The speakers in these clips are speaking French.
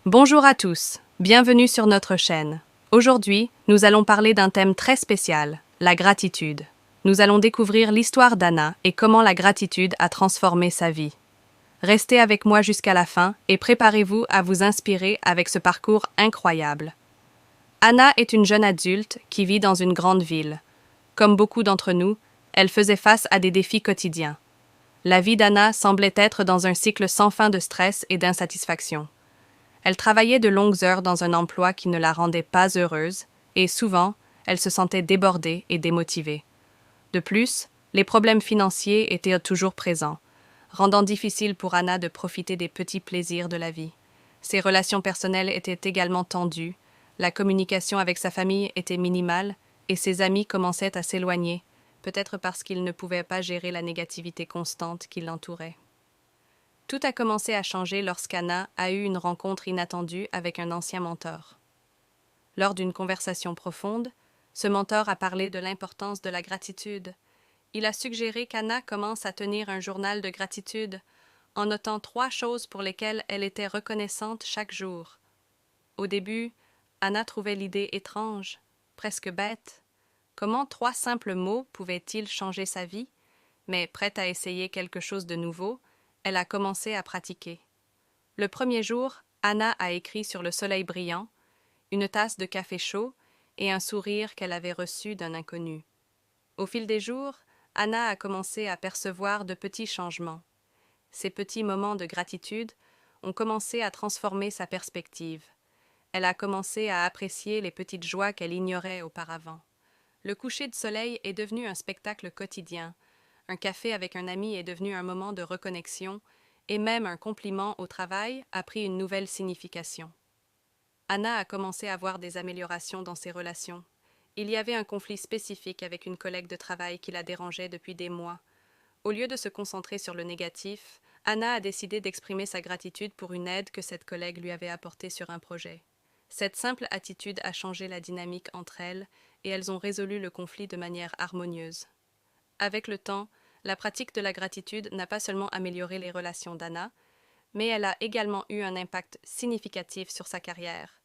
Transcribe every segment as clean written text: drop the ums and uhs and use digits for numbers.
Bonjour à tous, bienvenue sur notre chaîne. Aujourd'hui, nous allons parler d'un thème très spécial, la gratitude. Nous allons découvrir l'histoire d'Anna et comment la gratitude a transformé sa vie. Restez avec moi jusqu'à la fin et préparez-vous à vous inspirer avec ce parcours incroyable. Anna est une jeune adulte qui vit dans une grande ville. Comme beaucoup d'entre nous, elle faisait face à des défis quotidiens. La vie d'Anna semblait être dans un cycle sans fin de stress et d'insatisfaction. Elle travaillait de longues heures dans un emploi qui ne la rendait pas heureuse, et souvent, elle se sentait débordée et démotivée. De plus, les problèmes financiers étaient toujours présents, rendant difficile pour Anna de profiter des petits plaisirs de la vie. Ses relations personnelles étaient également tendues, la communication avec sa famille était minimale, et ses amis commençaient à s'éloigner, peut-être parce qu'ils ne pouvaient pas gérer la négativité constante qui l'entourait. Tout a commencé à changer lorsqu'Anna a eu une rencontre inattendue avec un ancien mentor. Lors d'une conversation profonde, ce mentor a parlé de l'importance de la gratitude. Il a suggéré qu'Anna commence à tenir un journal de gratitude, en notant 3 choses pour lesquelles elle était reconnaissante chaque jour. Au début, Anna trouvait l'idée étrange, presque bête. Comment 3 simples mots pouvaient-ils changer sa vie? Mais prête à essayer quelque chose de nouveau, elle a commencé à pratiquer. Le premier jour, Anna a écrit sur le soleil brillant, une tasse de café chaud et un sourire qu'elle avait reçu d'un inconnu. Au fil des jours, Anna a commencé à percevoir de petits changements. Ces petits moments de gratitude ont commencé à transformer sa perspective. Elle a commencé à apprécier les petites joies qu'elle ignorait auparavant. Le coucher de soleil est devenu un spectacle quotidien. Un café avec un ami est devenu un moment de reconnexion, et même un compliment au travail a pris une nouvelle signification. Anna a commencé à voir des améliorations dans ses relations. Il y avait un conflit spécifique avec une collègue de travail qui la dérangeait depuis des mois. Au lieu de se concentrer sur le négatif, Anna a décidé d'exprimer sa gratitude pour une aide que cette collègue lui avait apportée sur un projet. Cette simple attitude a changé la dynamique entre elles, et elles ont résolu le conflit de manière harmonieuse. Avec le temps, la pratique de la gratitude n'a pas seulement amélioré les relations d'Anna, mais elle a également eu un impact significatif sur sa carrière.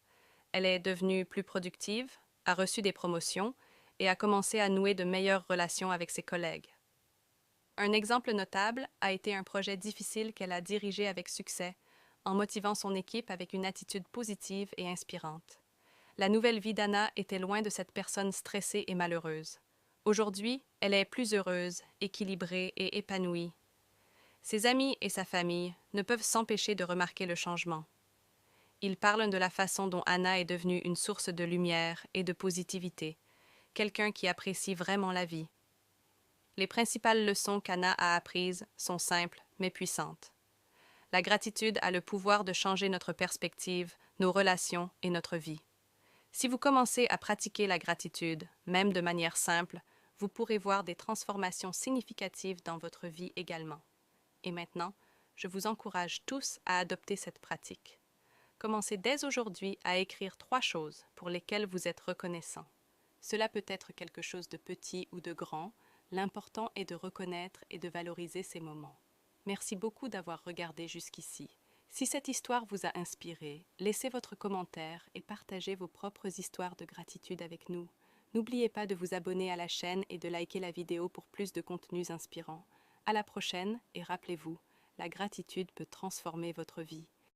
Elle est devenue plus productive, a reçu des promotions et a commencé à nouer de meilleures relations avec ses collègues. Un exemple notable a été un projet difficile qu'elle a dirigé avec succès, en motivant son équipe avec une attitude positive et inspirante. La nouvelle vie d'Anna était loin de cette personne stressée et malheureuse. Aujourd'hui, elle est plus heureuse, équilibrée et épanouie. Ses amis et sa famille ne peuvent s'empêcher de remarquer le changement. Ils parlent de la façon dont Anna est devenue une source de lumière et de positivité, quelqu'un qui apprécie vraiment la vie. Les principales leçons qu'Anna a apprises sont simples mais puissantes. La gratitude a le pouvoir de changer notre perspective, nos relations et notre vie. Si vous commencez à pratiquer la gratitude, même de manière simple, vous pourrez voir des transformations significatives dans votre vie également. Et maintenant, je vous encourage tous à adopter cette pratique. Commencez dès aujourd'hui à écrire 3 choses pour lesquelles vous êtes reconnaissant. Cela peut être quelque chose de petit ou de grand, l'important est de reconnaître et de valoriser ces moments. Merci beaucoup d'avoir regardé jusqu'ici. Si cette histoire vous a inspiré, laissez votre commentaire et partagez vos propres histoires de gratitude avec nous. N'oubliez pas de vous abonner à la chaîne et de liker la vidéo pour plus de contenus inspirants. À la prochaine et rappelez-vous, la gratitude peut transformer votre vie.